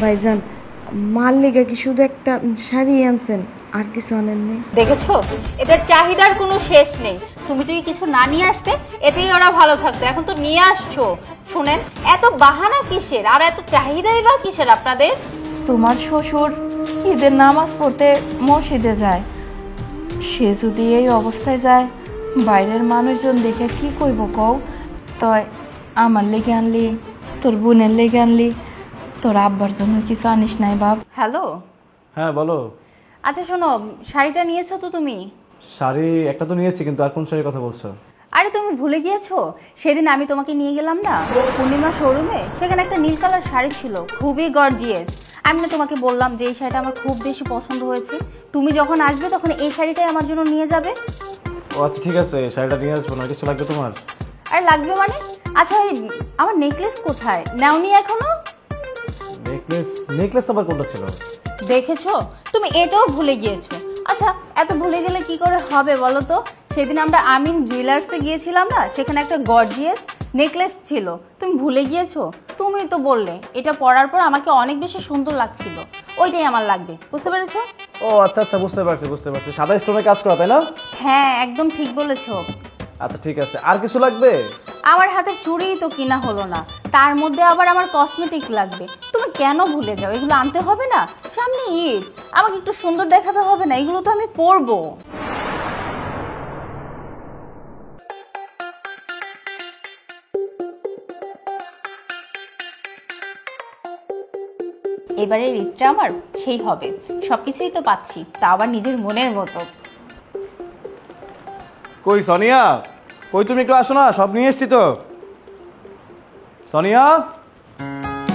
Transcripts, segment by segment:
ভাইজান, মার লেগে কি শুধু একটা শাড়ি আনছেন, আর কিছু আনেননি? দেখেছো, এদের চাহিদার কোনো শেষ নেই। তুমি যদি কিছু না নিয়ে আসতে এতেই ওরা ভালো থাকতো, এখন তো নিয়ে আসছো। শুনেন, এত বাহানা কিসের আর এত চাহিদাই বা কিসের আপনাদের? তোমার শ্বশুর ঈদের নামাজ পড়তে মসজিদে যায়, সে যদি এই অবস্থায় যায় বাইরের মানুষজন দেখে কি কইব কও? তয় আমার লেগে আনলি, তোর বোনের লেগে আনলি, তোর আব্বার জন্য কিছু আনিস নাই বাপ? হ্যালো, হ্যাঁ বলো। আচ্ছা শোনো, শাড়িটা নিয়েছো তো তুমি? শাড়ি একটা তো নিয়েছি, কিন্তু আর কোন শাড়ির কথা বলছো? আরে তুমি ভুলে গিয়েছো, সেদিন আমি তোমাকে নিয়ে গেলাম না পূর্ণিমা শোরুমে, সেখানে একটা নীল কালার শাড়ি ছিল, খুবই গর্জিয়াস। আমি না তোমাকে বললাম যে এই শাড়িটা আমার খুব বেশি পছন্দ হয়েছে, তুমি যখন আসবে তখন এই শাড়িটাই আমার জন্য নিয়ে যাবে। ও আচ্ছা ঠিক আছে, শাড়িটা নিয়ে আসবো। না কিছু লাগবে তোমার? আর লাগবে মানে? আচ্ছা আমার নেকলেস কোথায়, নাওনি এখনো? নেকলেস? নেকলেস আবার কোনটা ছিল? দেখেছো, তুমি এটাও ভুলে গিয়েছো। আচ্ছা এত ভুলে গেলে কি করে হবে বলো তো? সেদিন আমরা আমিন জুয়েলার্সে গিয়েছিলাম না, সেখানে একটা গর্জিয়াস নেকলেস ছিল, তুমি ভুলে গিয়েছো? তুমি তো বললে এটা পরার পর আমাকে অনেক বেশি সুন্দর লাগছিল, ওইটাই আমার লাগবে, বুঝতে পেরেছো? ও আচ্ছা আচ্ছা, বুঝতে পারছি বুঝতে পারছি। সাদা স্টোনে কাজ করা, তাই না? হ্যাঁ একদম ঠিক বলেছো। আচ্ছা ঠিক আছে, আর কিছু লাগবে? আমার হাতে চুড়িই তো কিনা হলো না, তার মধ্যে আবার আমার কসমেটিক লাগবে। তুমি কেন ভুলে যাও? এগুলো আনতে হবে না? সামনে ঈদ, আমাকে একটু সুন্দর দেখাতে হবে না? এগুলো তো আমি পরবো। এবারের ঈদটা আমার সেই হবে, সবকিছুই তো পাচ্ছি, তা আবার নিজের মনের মতো। কই সোনিয়া, কই তুমি একটু আসো না, সব নিয়ে এসছি তো। সোনিয়া,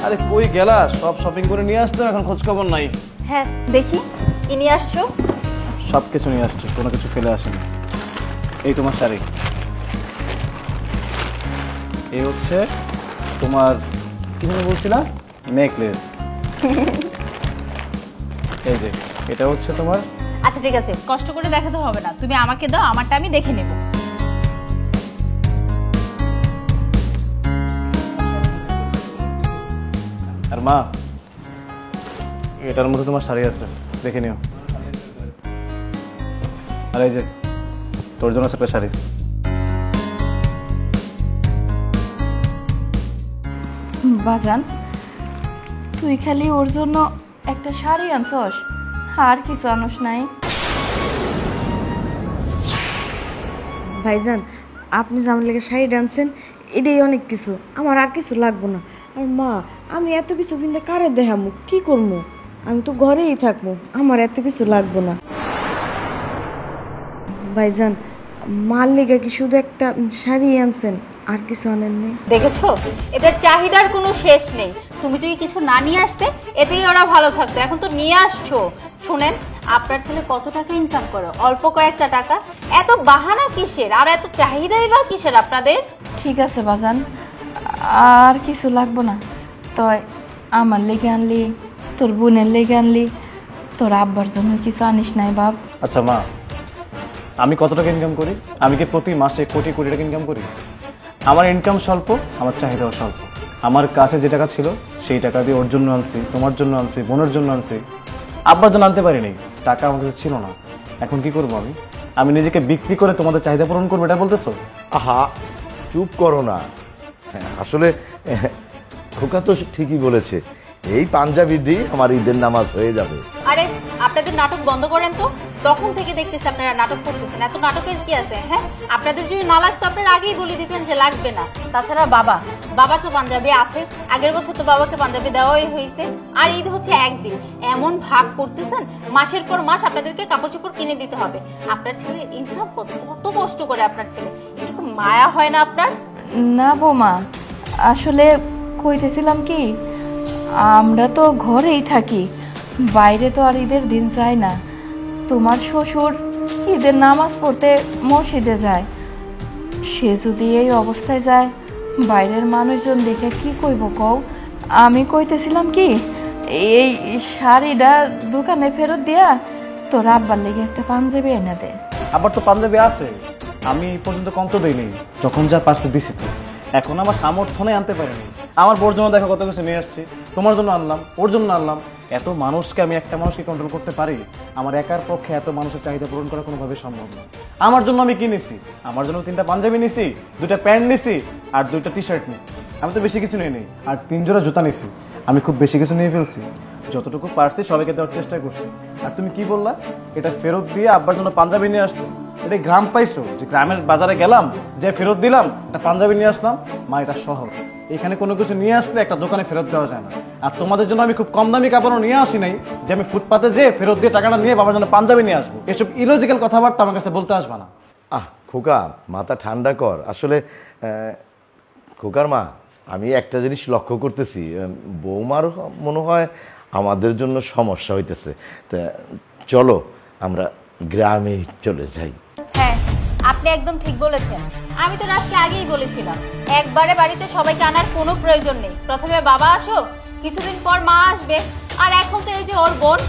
আরে কই গেলা? সব শপিং করে নিয়ে আসতো, এখন খোঁজ খবর নাই। হ্যাঁ দেখি, কি নিয়ে আসছো? সব কিছু নিয়ে আসছি, কোনো কিছু ফেলে আসেনি। এই তোমার শাড়ি, এই হচ্ছে তোমার কি যেন বলছিলা, নেকলেস। এই যে এটা হচ্ছে তোমার। আচ্ছা ঠিক আছে, কষ্ট করে দেখাতে হবে না, তুমি আমাকে দাও, আমারটা আমি দেখে নেব। আর মা, এটার মধ্যে তোমার শাড়ি আছে, দেখে নিও। আর এই যে তোর জন্য একটা শাড়ি। বাজান, তুই খালি ওর জন্য একটা শাড়ি আনছস, আর কিছু আনস নাই? ভাইজান, আপনি যে আমার লেগে শাড়িটা আনছেন, এটাই অনেক কিছু, আমার আর কিছু লাগবো না। আর মা, আমি এত কিছু কিনতে কারে দেখামু, কি করবো? আমি তো ঘরেই থাকবো, আমার এত কিছু লাগবো না। ভাইজান, মার লেগে কি শুধু একটা শাড়ি আনছেন, আর কিছু আনেননি? দেখেছো, এদের চাহিদার কোনো শেষ নেই। তুমি যদি কিছু না নিয়ে আসতে এতেই ওরা ভালো থাকতো, এখন তো নিয়ে আসছো। শুনেন, আপনার ছেলে কত টাকা ইনকাম করে? অল্প কয়েকটা টাকা। এত বাহানা কিসের আর এত চাহিদাই বা কিসের আপনাদের? ঠিক আছে বাজান, আর কিছু লাগবো না। তয় আমার লেগে আনলি, তোর বোনের লেগে আনলি, তোর আব্বার জন্য কিছু আনিস নাই বাপ? আচ্ছা মা, আমি কত টাকা ইনকাম করি? আমি কি প্রতি মাসে কোটি কোটি টাকা ইনকাম করি? আমার ইনকাম স্বল্প, আমার চাহিদাও স্বল্প। আমার কাছে যে টাকা ছিল সেই টাকা দিয়ে ওর জন্য আনছি, তোমার জন্য আনছি, বোনের জন্য আনছি, আব্বার জন্য আনতে পারিনি। টাকা আমাদের ছিল না। এখন কি করবো আমি? আমি নিজেকে বিক্রি করে তোমাদের চাহিদা পূরণ করবো, এটা বলতেছো? আহা, চুপ করো না। আসলে খোকা তো ঠিকই বলেছে, এই পাঞ্জাবি দিয়ে আমার ঈদের নামাজ হয়ে যাবে। আরে আপনাদের নাটক বন্ধ করেন তো, তখন থেকে দেখতেছি আপনারা নাটক করতেছেন। এত নাটকের কি আছে? হ্যাঁ, আপনাদের যদি না লাগতো আপনারা আগেই বলে দিতেন যে লাগবে না। তাছাড়া বাবার তো পাঞ্জাবি আছে, আগের বছর তো বাবাকে পাঞ্জাবি দেওয়াই হয়েছে। আর ঈদ হচ্ছে একদিন, এমন ভাব করতেছেন মাসের পর মাস আপনাদেরকে কাপড় চোপড় কিনে দিতে হবে। আপনার ছেলে ইনকাম কত কষ্ট করে আপনার ছেলে, একটু মায়া হয় না আপনার? না বৌমা, আসলে কইতেছিলাম কি, আমরা তো ঘরেই থাকি, বাইরে তো আর ঈদের দিন যায় না। তোমার শ্বশুর ঈদের নামাজ পড়তে মসজিদে যায়, সে যদি এই অবস্থায় যায় বাইরের মানুষজন দেখে কি কইব কও? আমি কইতেছিলাম কি, এই শাড়িটা দোকানে ফেরত দিয়া তোর আব্বার লেগে একটা পাঞ্জাবি এনে দে। আবার তো পাঞ্জাবি আছে, আমি পর্যন্ত কম তো দিইনি, যখন যা পারছে দিছি তো। এখন আমার সামর্থ্য নেই, আনতে পারিনি। আমার বোর জন্য দেখো কত কিছু নিয়ে আসছি, তোমার জন্য আনলাম, ওর জন্য আনলাম। এত মানুষকে আমি একটা মানুষকে কন্ট্রোল করতে পারি? আমার একার পক্ষে এত মানুষের চাহিদা পূরণ করা কোনোভাবে সম্ভব না। আমার জন্য আমি কি নিছি? আমার জন্য 3টা পাঞ্জাবি নিছি, 2টা প্যান্ট নিছি আর 2টা টি শার্ট নিছি। আমি তো বেশি কিছু নিয়ে নিই। আর 3 জোড়া জুতা নিছি। আমি খুব বেশি কিছু নিয়ে ফেলছি? যতটুকু পারছি সবাইকে দেওয়ার চেষ্টা করছি। আর তুমি কি বললা এটা ফেরত দিয়ে আব্বার জন্য পাঞ্জাবি নিয়ে আসতো? এটা গ্রাম পাইছো যে গ্রামের বাজারে গেলাম, যে ফেরত দিলাম, একটা পাঞ্জাবি নিয়ে আসলাম? মা, এটা শহর, এখানে কোনো কিছু নিয়ে আসলে একটা দোকানে ফেরত দেওয়া যায় না। আর তোমাদের জন্য আমি খুব কম দামি কাপড়ও নিয়ে আসি নাই যে আমি ফুটপাতে যে ফেরত দিয়ে টাকাটা নিয়ে বাবার জন্য পাঞ্জাবি নিয়ে আসবো। এসব ইলজিক্যাল কথাবার্তা আমার কাছে বলতে আসবা না। খোকা, মাথা ঠান্ডা কর। আসলে খোকার মা, আমি একটা জিনিস লক্ষ্য করতেছি, বৌমার মনে হয় আমাদের জন্য সমস্যা হইতেছে। তা চলো আমরা গ্রামে চলে যাই। হ্যাঁ, আপনি একদম ঠিক বলেছেন। আমি তো রাজকে আগেই বলেছিলাম একবারে বাড়িতে সবাইকে আনার কোনো প্রয়োজন নেই। প্রথমে বাবা আসো, কিছুদিন পর মা আসবে, আর এখন তো এই যে ওর বোন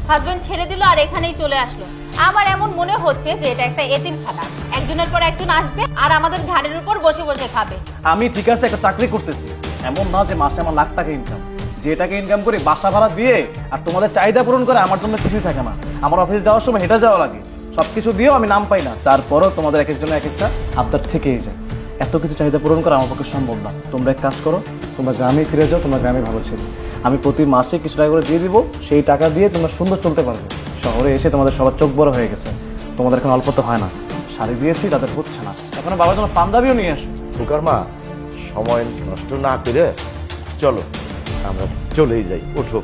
হাজবেন্ড ছেড়ে দিল আর এখানেই চলে আসলো। আমার এমন মনে হচ্ছে যে এটা একটা এতিমখানা, একজনের পর একজন আসবে আর আমাদের ঘাড়ের উপর বসে বসে খাবে। আমি ঠিক আছে একটা চাকরি করতেছি, এমন না যে মাসে আমার লাখ টাকা ইনকাম। যে টাকা ইনকাম করি বাসা ভাড়া দিয়ে আর তোমাদের চাহিদা পূরণ করে আমার জন্য কিছুই থাকে না। আমার অফিসে যাওয়ার সময় হেঁটে যাওয়া লাগে, সবকিছু দিয়েও আমি নাম পাই না। তারপরও তোমাদের এক একজনের এক একটা আবদার থেকেই যায়। এত কিছু চাহিদা পূরণ করা আমার পক্ষে সম্ভব না। তোমরা এক কাজ করো, তোমরা গ্রামে ফিরে যাও, তোমরা গ্রামে ভালো ছিল। আমি প্রতি মাসে কিছু টাকা করে দিয়ে দিব, সেই টাকা দিয়ে তোমরা সুন্দর চলতে পারবে। শহরে এসে তোমাদের সবার চোখ বড় হয়ে গেছে, তোমাদের এখন অল্প তো হয় না। শাড়ি দিয়েছি, তাদের হচ্ছে না। এখন বাবার জন্য পাঞ্জাবিও নিয়ে আসো। খোকার মা, সময় নষ্ট না করে চলো আমরা চলেই যাই। ওঠো।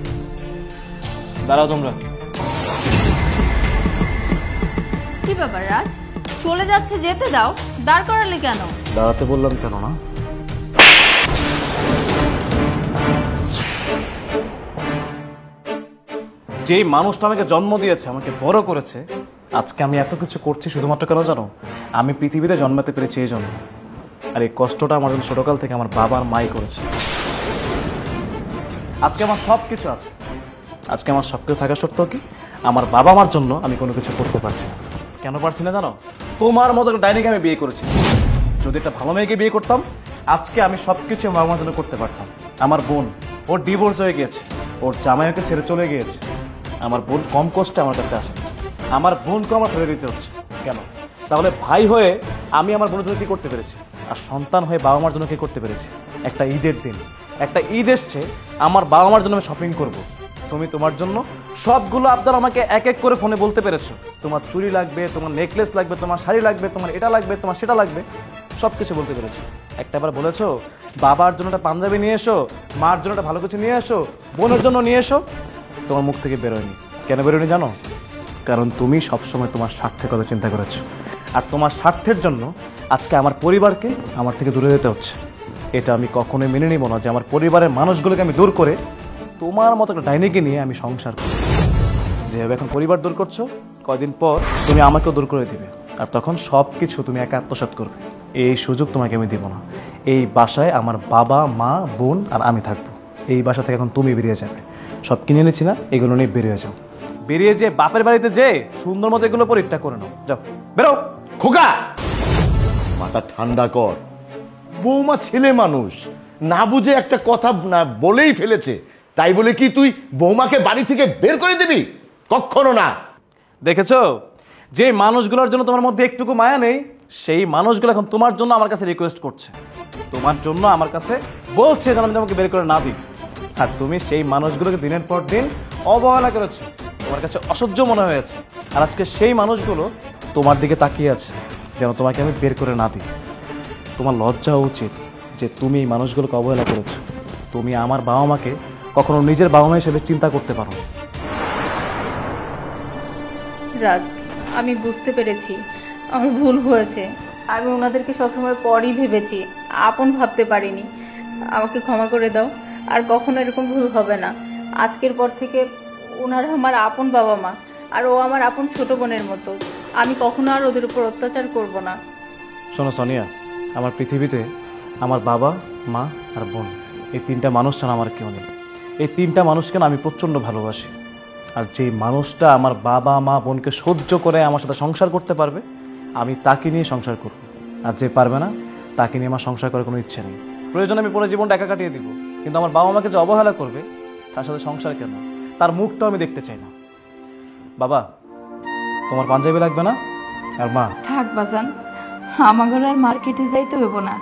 দাঁড়াও তোমরা। কি ব্যাপার রাজ, চলে যাচ্ছে, যেতে দাও, দাঁড় করালে কেন? দাঁড়াতে বললাম কেন না? যেই মানুষটা আমাকে জন্ম দিয়েছে, আমাকে বড় করেছে, আজকে আমি এত কিছু করছি শুধুমাত্র কেন জানো? আমি পৃথিবীতে জন্মাতে পেরেছি এই জন্য। আর এই কষ্টটা আমার জন্য ছোটকাল থেকে আমার বাবা আর মাই করেছে। আজকে আমার সব কিছু আছে। আজকে আমার সব কিছু থাকা সত্ত্বেও কি আমার বাবা মার জন্য আমি কোনো কিছু করতে পারছি না। কেন পারছি না জানো? তোমার মতো ডাইনিকে আমি বিয়ে করেছি। যদি একটা ভালো মেয়েকে বিয়ে করতাম, আজকে আমি সব কিছু বাবা মার জন্য করতে পারতাম। আমার বোন, ওর ডিভোর্স হয়ে গিয়েছে, ওর জামাইকে ছেড়ে চলে গিয়েছে। আমার বোন কম কষ্টে আমার কাছে আসে, আমার বোনকে আমার ফেলে দিতে হচ্ছে কেন? তাহলে ভাই হয়ে আমি আমার বোনের জন্য কি করতে পেরেছি? আর সন্তান হয়ে বাবা মার জন্য কি করতে পেরেছি? একটা ঈদের দিন, একটা ঈদ এসছে, আমার বাবা মার জন্য আমি শপিং করব। তুমি তোমার জন্য সবগুলো আবদার আমাকে এক এক করে ফোনে বলতে পেরেছো। তোমার চুড়ি লাগবে, তোমার নেকলেস লাগবে, তোমার শাড়ি লাগবে, তোমার এটা লাগবে, তোমার সেটা লাগবে, সব কিছু বলতে পেরেছো। একটাবার বলেছো বাবার জন্য একটা পাঞ্জাবি নিয়ে এসো, মার জন্য একটা ভালো কিছু নিয়ে এসো, বোনের জন্য নিয়ে এসো? তোমার মুখ থেকে বেরোয়নি। কেন বেরোয়নি জানো? কারণ তুমি সবসময় তোমার স্বার্থের কথা চিন্তা করেছো। আর তোমার স্বার্থের জন্য আজকে আমার পরিবারকে আমার থেকে দূরে যেতে হচ্ছে। এটা আমি কখনোই মেনে নিব না যে আমার পরিবারের মানুষগুলোকে আমি দূর করে তোমার মতো একটা ডাইনিকে নিয়ে আমি সংসার করি। যেভাবে এখন পরিবার দূর করছো, কয়দিন পর তুমি আমাকেও দূর করে দিবে। আর তখন সব কিছু তুমি একা আত্মসাৎ করবে। এই সুযোগ তোমাকে আমি দিব না। এই বাসায় আমার বাবা, মা, বোন আর আমি থাকবো। এই বাসা থেকে এখন তুমি বেরিয়ে যাবে। সব কিনে এনেছি না, এগুলো নিয়ে বেরিয়ে যাও। বেরিয়ে যে বাপের বাড়িতে যে সুন্দর মতো এগুলো পরীক্ষা করে নাও। যাও, বেরো। খোকা, মাথা ঠান্ডা কর। বৌমা ছেলে মানুষ, না বুঝে একটা কথা না বলেই ফেলেছে। তাই বলে কি তুই বৌমাকে বাড়ি থেকে বের করে দিবি? কখনো না। দেখেছো, যে মানুষগুলোর জন্য তোমার মধ্যে একটুকু মায়া নেই, সেই মানুষগুলো এখন তোমার জন্য আমার কাছে রিকোয়েস্ট করছে, তোমার জন্য আমার কাছে বলছে যেন আমি তোমাকে বের করে না দিই। আর তুমি সেই মানুষগুলোকে দিনের পর দিন অবহেলা করেছো, তোমার কাছে অসহ্য মনে হয়েছে। আর আজকে সেই মানুষগুলো তোমার দিকে তাকিয়ে আছে যেন তোমাকে আমি বের করে না দিই। তোমার লজ্জা উচিত যে তুমি এই মানুষগুলোকে অবহেলা করেছো। তুমি আমার বাবা মাকে কখনো নিজের বাবা মা হিসেবে চিন্তা করতে পারো। রাজ, আমি বুঝতে পেরেছি আমার ভুল হয়েছে। আমি ওনাদেরকে সবসময় পরই ভেবেছি, আপন ভাবতে পারিনি। আমাকে ক্ষমা করে দাও, আর কখনো এরকম ভুল হবে না। আজকের পর থেকে ওনারা আমার আপন বাবা মা, আর ও আমার আপন ছোট বোনের মতো। আমি কখনো আর ওদের উপর অত্যাচার করব না। শোনো সোনিয়া, আমার পৃথিবীতে আমার বাবা, মা আর বোন, এই তিনটা মানুষ ছাড়া আমার কেউ নেই। এই তিনটা মানুষকে না আমি প্রচণ্ড ভালোবাসি। আর যেই মানুষটা আমার বাবা, মা, বোনকে সহ্য করে আমার সাথে সংসার করতে পারবে, আমি তাকে নিয়ে সংসার করব। আর যে পারবে না, তাকে নিয়ে আমার সংসার করার কোনো ইচ্ছে নেই। প্রয়োজন আমি পুরো জীবনটা একা কাটিয়ে দিব, কিন্তু আমার বাবা আমাকে যে অবহেলা করবে তার সাথে সংসার কেন, তার মুখটাও আমি দেখতে চাই না। বাবা, তোমার পাঞ্জাবি লাগবে না? আর মা, থাক বাজান, আমার আর মার্কেটে যাইতে হইব না।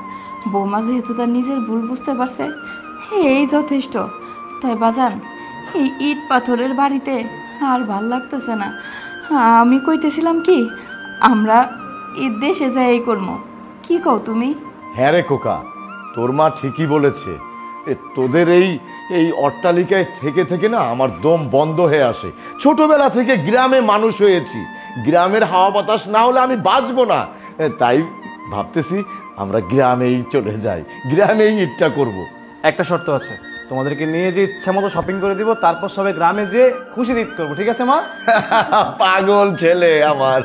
বৌমা যেহেতু তার নিজের ভুল বুঝতে পারছে, এই যথেষ্ট। তাই বাজান, এই ইট পাথরের বাড়িতে আর ভাল লাগতেছে না। আমি কইতেছিলাম কি, আমরা এই দেশে যাই করবো, কি কও তুমি? হ্যাঁ রে খোকা, তোর মা ঠিকই বলেছে। তোদের এই এই অট্টালিকায় থেকে থেকে না আমার দম বন্ধ হয়ে আসে। ছোটবেলা থেকে গ্রামে মানুষ হয়েছি, গ্রামের হাওয়া বাতাস না হলে আমি বাঁচবো না। তাই ভাবতেছি আমরা গ্রামেই চলে যাই, গ্রামেই ইটটা করব। একটা শর্ত আছে, তোমাদেরকে নিয়ে যে ইচ্ছা মতো শপিং করে দিব, তারপর সবাই গ্রামে যে খুশি ঈদ করবো, ঠিক আছে মা? পাগল ছেলে আমার।